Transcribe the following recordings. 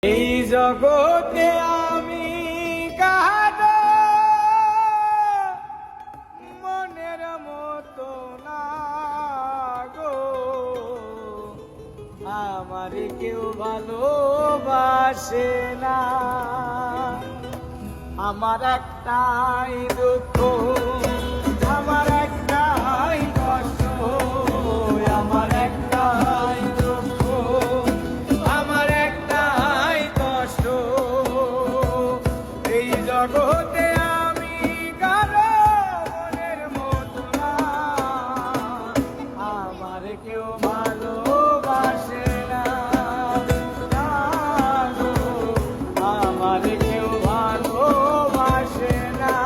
এই জগতে আমি কাহারো মনের মতো না গো, আমার কেউ ভালোবাসে না। আমার একটাই দুঃখ, আমার একটাই কষ্ট, আমার একটাই দুঃখ, আমার একটাই কষ্ট। এই জগতে আমি কারো মনের মতো না, আমার কেউ ভালোবাসে না, আমার কেউ ভালোবাসে না।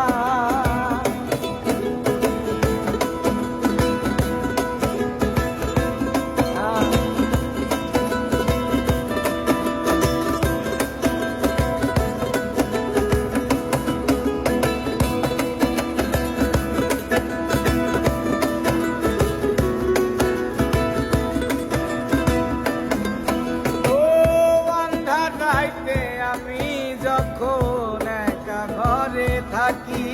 আমি যখন একা ঘরে থাকি,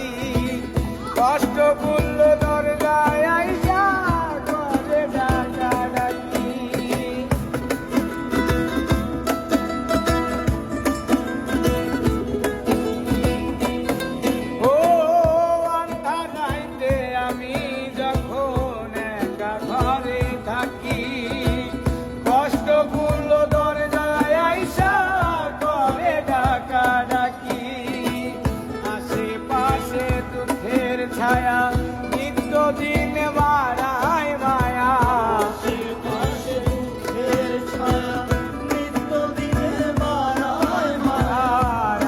কষ্ট করল দরজায় আইসা ঘরে ডাকা ডাকি। ও আন্ধার রাইতে আমি যখন একা ঘরে থাকি, কষ্ট করল দরজায় আইসা ঘরে ডাকা ডাকি। আশেপাশে দুঃখের ছায়া নিত্যদিন বাড়ায় মায়া, আশেপাশে দুঃখের ছায়া নিত্যদিন বাড়ায় মায়া,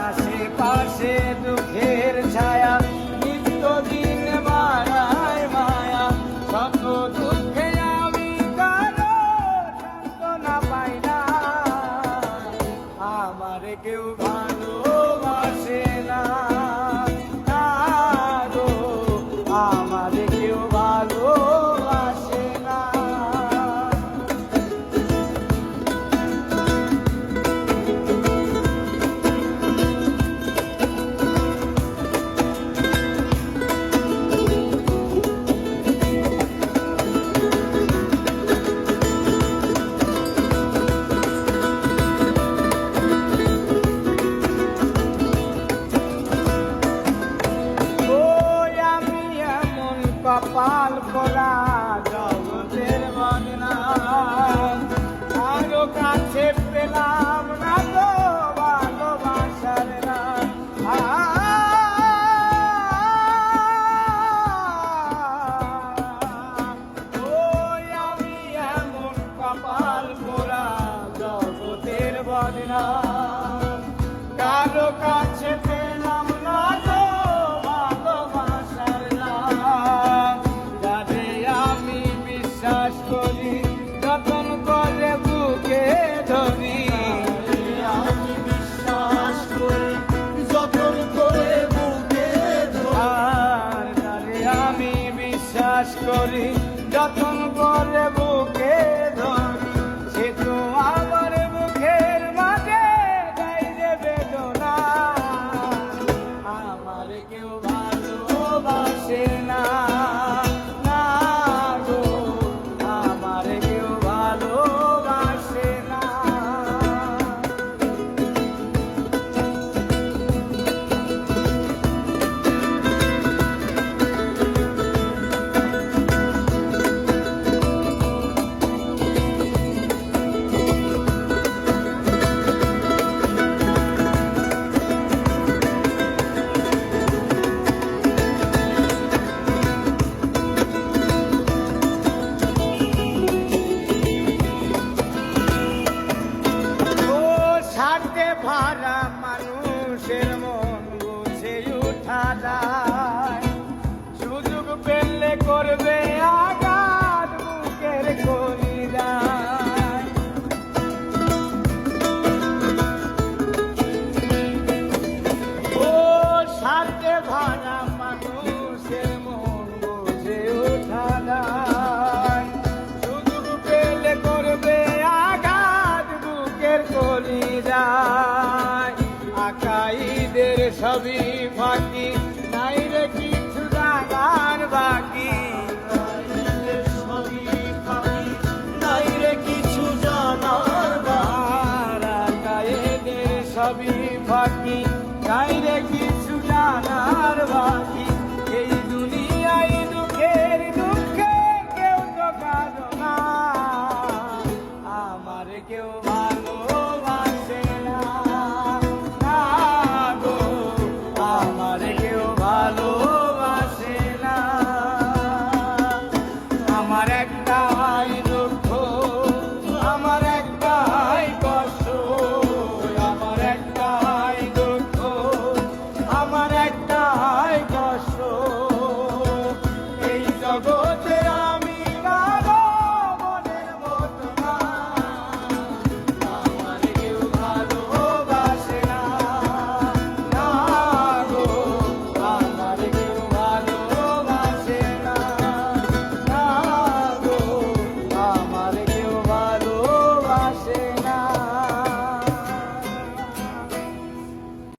আশেপাশে দুঃখের ছায়া নিত্যদিন বাড়ায় মায়া। শত দুঃখে আমি কারো সান্ত্বনা পাই না, আমার কেউ ভালোবাসে না, আমার কেউ ভালোবাসে না। কপাল পোড়া জগতের বদনাম, কারো কাছে পেলাম না তো ভালোবাসার নাম। ওই আমি এমন কপাল পোড়া জগতের বদনাম, কারো কাছে পেলাম না তো ভালোবাসার নাম। যারে আমি বিশ্বাস করি যতন করে বুকে ধরি, আমি বিশ্বাস করি যতন করে বুকে ধরি, যারে আমি বিশ্বাস করি যতন করে বুকে ধরি, সে তো আমার মুখের মাঝে গাই দেবে বেদনা, আমার কেউ ভালোবাসে না, আমার কেউ ভালোবাসে না। ভাড়া মানুষের মন বুঝে উঠা যায়, সুযোগ পেলে করবে আঘাত বুকের কলিজায়। ও সাথে ভাড়া মানুষের মন বুঝে উঠা যায়, সুযোগ পেলে করবে আঘাত বুকের কলিজায়। সবই ফাঁকি, নাই রে কিছু জানার বাকি। সবই ফাঁকি, নাই রে কিছু জানার এদের সবই ফাঁকি, নাই রে কিছু জানার বাকি।